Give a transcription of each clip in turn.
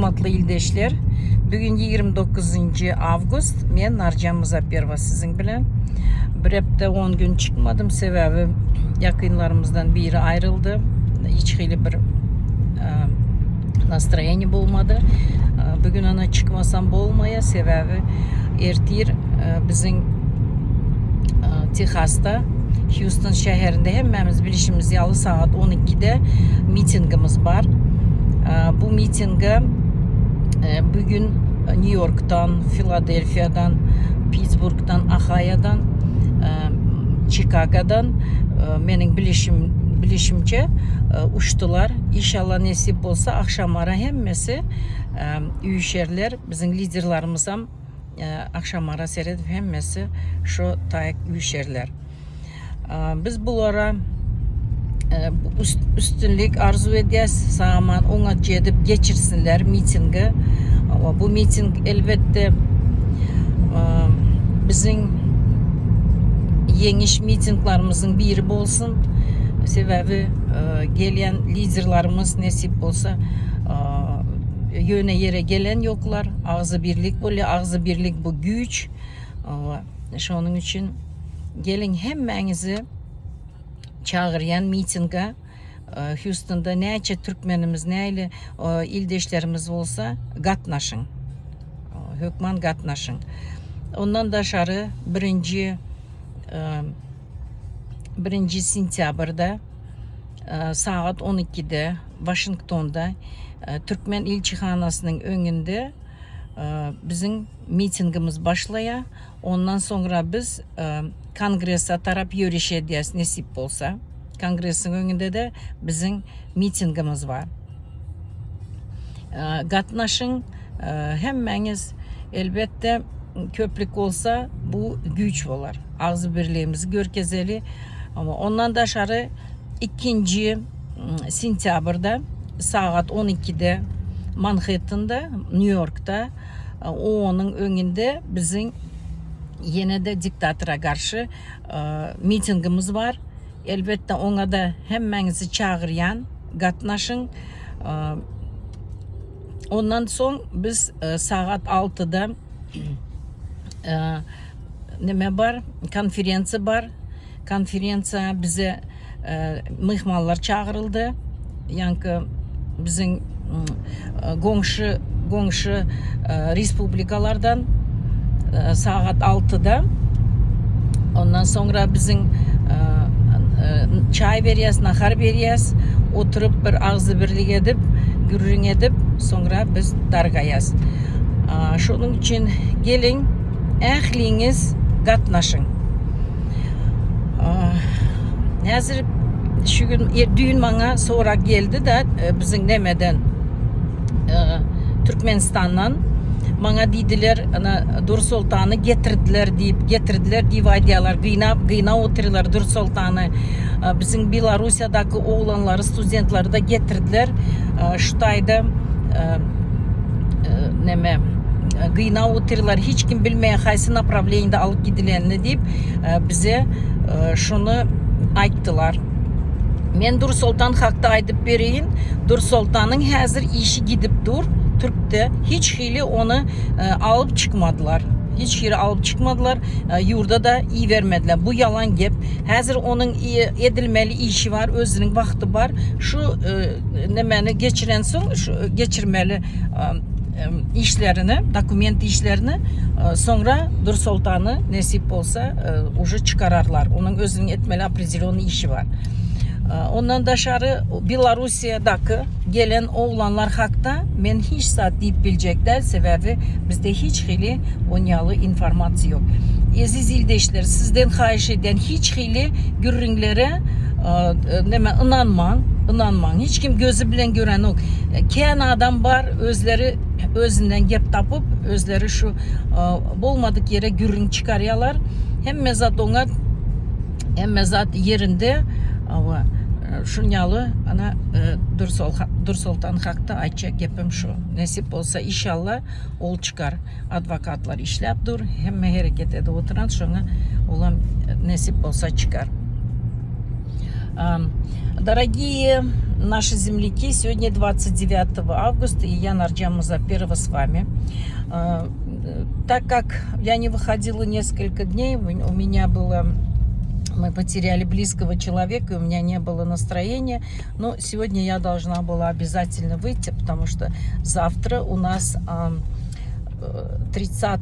Hurmatlı ildeşler, bugün 29 avgust, men Narjan Muzafferova sizin bilen. Bir hepte 10 gün çıkmadım, sebebi yakınlarımızdan biri ayrıldı. Hiç hili bir настроение bulmadı. Bugün ona çıkmasam bolmaya, sebebi ertir bizim Texas'ta, Houston şehrinde hemmemiz bilişimiz yalı saat 12'de mitingimiz var. Bu mitinge bugün New York'tan, Philadelphia'dan, Pittsburgh'dan, Ohio'dan, Chicago'dan benim bilişimce uçtular. İnşallah nasip olsa akşamara hemmesi uyuşerler. Bizim liderlerimizden akşamara seyredip hemmesi şu tayak uyuşerler. Biz bunlara üstünlük arzu ediyoruz. Zaman ona cedip geçirsinler mitingi. Ama bu miting elbette bizim yeniş mitinglerimizin biri olsun. Sebebi gelen liderlerimiz nasip olsa yöne yere gelen yoklar. Ağzı birlik böyle, ağzı birlik bu güç. Şunun için gelin hemmenizi çağırayan mitinge Houston'da neyce Türkmenimiz, neyle ildeşlerimiz olsa katnaşın. Hükman katnaşın. Ondan da aşağı birinci sentyabrda saat 12'de Washington'da Türkmen İlçihanası'nın önünde bizim mitingimiz başlaya. Ondan sonra biz kongrese taraf yürüyüşeceğiz nasip olsa. Kongresin önünde de bizim mitingimiz var. Katnaşın hemmeniz elbette köprük olsa bu güç olur. Ağzı birliğimizi görkezeli. Ama ondan da aşağı 2. sentyabrda saat 12'de Manhattan'da, New York'ta onun önünde bizim yine de diktatora karşı mitingimiz var. Elbette ona da hemmenizi çağırayan katnaşın. Ondan sonra biz saat 6'da ne var? Konferansı var. Konferansa bize mihmanlar çağırıldı. Yani bizim komşu respublikalardan saat 6'da. Ondan sonra bizim çay veriyoruz, nahar veriyoruz. Oturup bir ağzı birlik edip, gürrün edip sonra biz dargayız. Şunun için gelin, ehliniz katnaşın. Hazır şu gün düğün bana sonra geldi de bizim demeden Türkmenistan'dan bana dediler Dur Sultan'ı getirdiler deyip aydiyalar gıyna oturuyorlar Dur Sultan'ı bizim Belarusya'daki oğlanları studentları da getirdiler şu tayda gıyna oturuyorlar hiç kim bilmeyen haysi направление'de alıp gidilenini deyip bize şunu ayttılar. Men Dur Sultan hakta aydıp bereyim. Dur Sultan'ın hazır işi gidip dur. Türk'te hiç hili onu alıp çıkmadılar. Hiç yeri alıp çıkmadılar. Yurda da iyi vermediler. Bu yalan gep. Hazır onun edilmeli işi var. Özünün vakti var. Şu nemeni geçiren son geçirmeli işlerini, dokument işlerini sonra Dur Sultan'ı nasip olsa ucu çıkararlar. Onun özünün etmeli aprizyonu işi var. Ondan dışarı Belarusya'daki gelen oğlanlar hakta men hiç saat deyip bilecekler sebebi bizde hiç hili onyalı informasyon yok. Aziz ildeşler sizden xahiş eden hiç hili gürrünlere inanman. Hiç kim gözü bilen gören yok. Keyin adam var özünden gep tapıp özleri şu bolmadık yere gürrün çıkarıyorlar. Hem mezat ona hem mezat yerinde ama şunyalı ana Dur Sultan hakta ayça gepim şu. Nasip olsa inşallah ol çıkar. Advokatlar işlep dur. Hem hareket edip oturan şuna olan nasip olsa çıkar. Дорогие наши земляки, сегодня 29 августа, и я Нарджан Музапирова с вами. Так как я не выходила несколько дней, у меня было... Мы потеряли близкого человека, и у меня не было настроения. Но сегодня я должна была обязательно выйти, потому что завтра у нас 30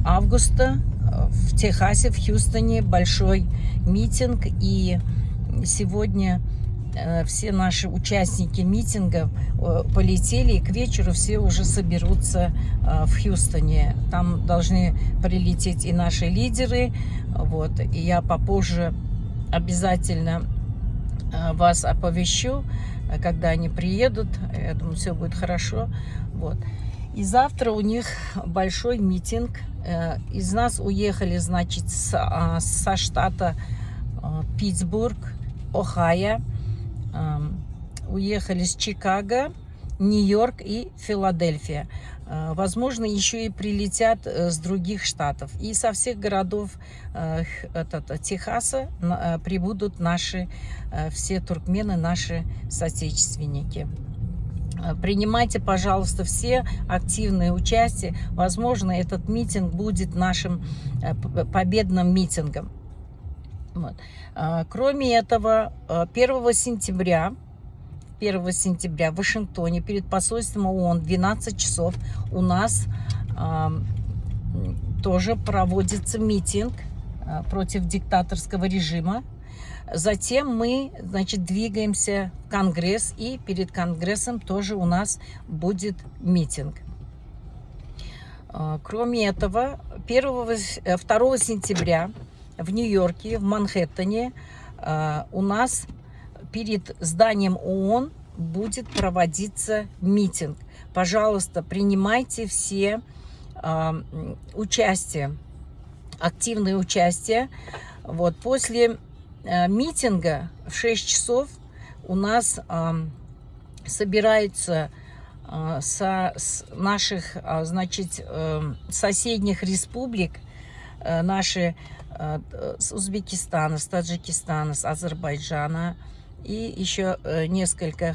августа в Техасе, в Хьюстоне большой митинг. И сегодня все наши участники митинга полетели, и к вечеру все уже соберутся в Хьюстоне. Там должны прилететь и наши лидеры. Вот. И я попозже обязательно вас оповещу, когда они приедут. Я думаю, все будет хорошо. Вот. И завтра у них большой митинг. Из нас уехали, значит, со штата Питтсбург, Ohio. Уехали с Чикаго, Нью-Йорк и Филадельфия. Возможно, еще и прилетят с других штатов. И со всех городов Техаса прибудут наши все туркмены, наши соотечественники. Принимайте, пожалуйста, все активное участие. Возможно, этот митинг будет нашим победным митингом. Вот. Кроме этого, 1 сентября в Вашингтоне перед посольством ООН 12 часов у нас тоже проводится митинг против диктаторского режима. Затем мы, значит, двигаемся в Конгресс, и перед Конгрессом тоже у нас будет митинг. Кроме этого, 2 сентября в Нью-Йорке, в Манхэттене, у нас перед зданием ООН будет проводиться митинг. Пожалуйста, принимайте все участие, активное участие. Вот. После митинга в 6 часов у нас собираются с наших, значит, соседних республик наши с Узбекистана, с Таджикистана, с Азербайджана и еще несколько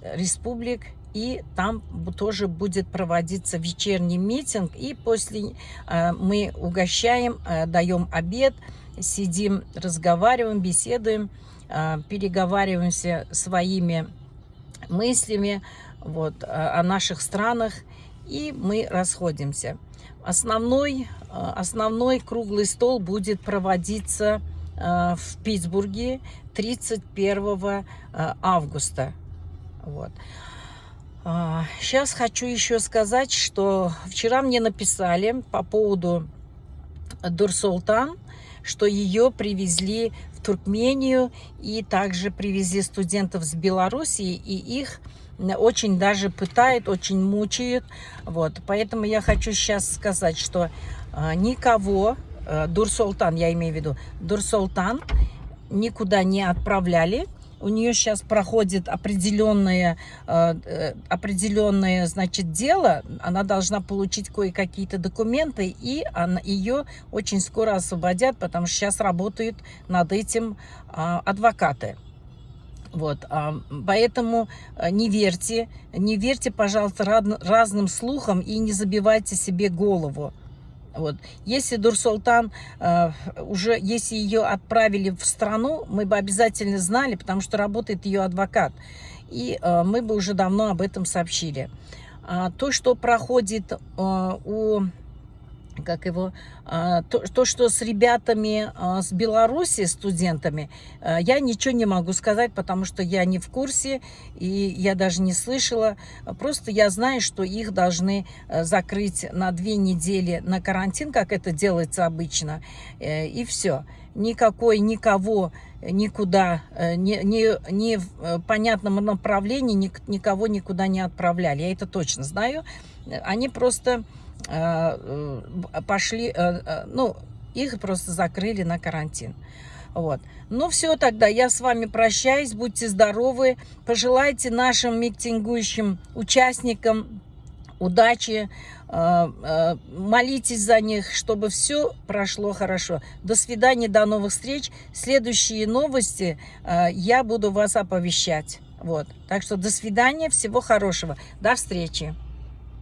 республик. И там тоже будет проводиться вечерний митинг. И после мы угощаем, даем обед, сидим, разговариваем, беседуем, переговариваемся своими мыслями вот, о наших странах. И мы расходимся. Основной круглый стол будет проводиться в Питтсбурге 31 августа. Вот. Сейчас хочу еще сказать, что вчера мне написали по поводу Нур-Султан, что ее привезли в Туркмению, и также привезли студентов с Белоруссии, и их очень даже пытают, очень мучают. Вот. Поэтому я хочу сейчас сказать, что никого, Нур-Султан, я имею в виду, Нур-Султан никуда не отправляли. У нее сейчас проходит определенное, значит, дело. Она должна получить кое-какие-то документы, и ее очень скоро освободят, потому что сейчас работают над этим адвокаты. Вот, поэтому не верьте, пожалуйста, разным слухам и не забивайте себе голову. Вот. Если Нур-Султан уже, если ее отправили в страну, мы бы обязательно знали, потому что работает ее адвокат, и мы бы уже давно об этом сообщили. То, что проходит то, что с ребятами с Беларуси, студентами, я ничего не могу сказать, потому что я не в курсе, и я даже не слышала. Просто я знаю, что их должны закрыть на 2 недели на карантин, как это делается обычно, и все. Никого никуда, не в понятном направлении никого никуда не отправляли. Я это точно знаю. Они просто пошли, ну, их просто закрыли на карантин. Вот. Ну все, тогда я с вами прощаюсь, будьте здоровы, пожелайте нашим митингующим участникам удачи, молитесь за них, чтобы все прошло хорошо. До свидания, до новых встреч. Следующие новости я буду вас оповещать. Вот. Так что до свидания, всего хорошего. До встречи.